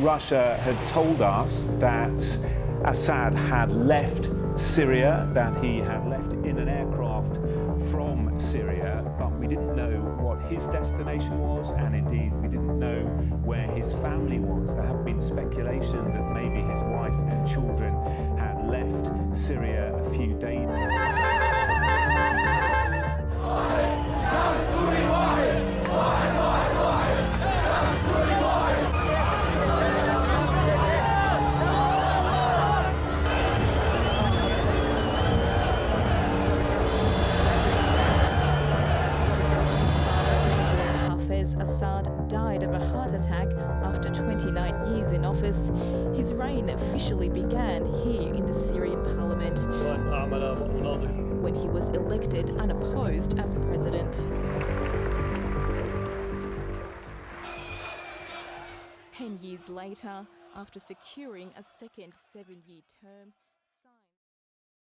Russia had told us that Assad had left Syria, that he had left in an aircraft from Syria, but we didn't know what his destination was, and indeed we didn't know where his family was. There had been speculation that maybe his wife and children had left Syria a few days. Assad died of a heart attack after 29 years in office. His reign officially began here in the Syrian parliament when he was elected unopposed as president. 10 years later, after securing a second 7-year term,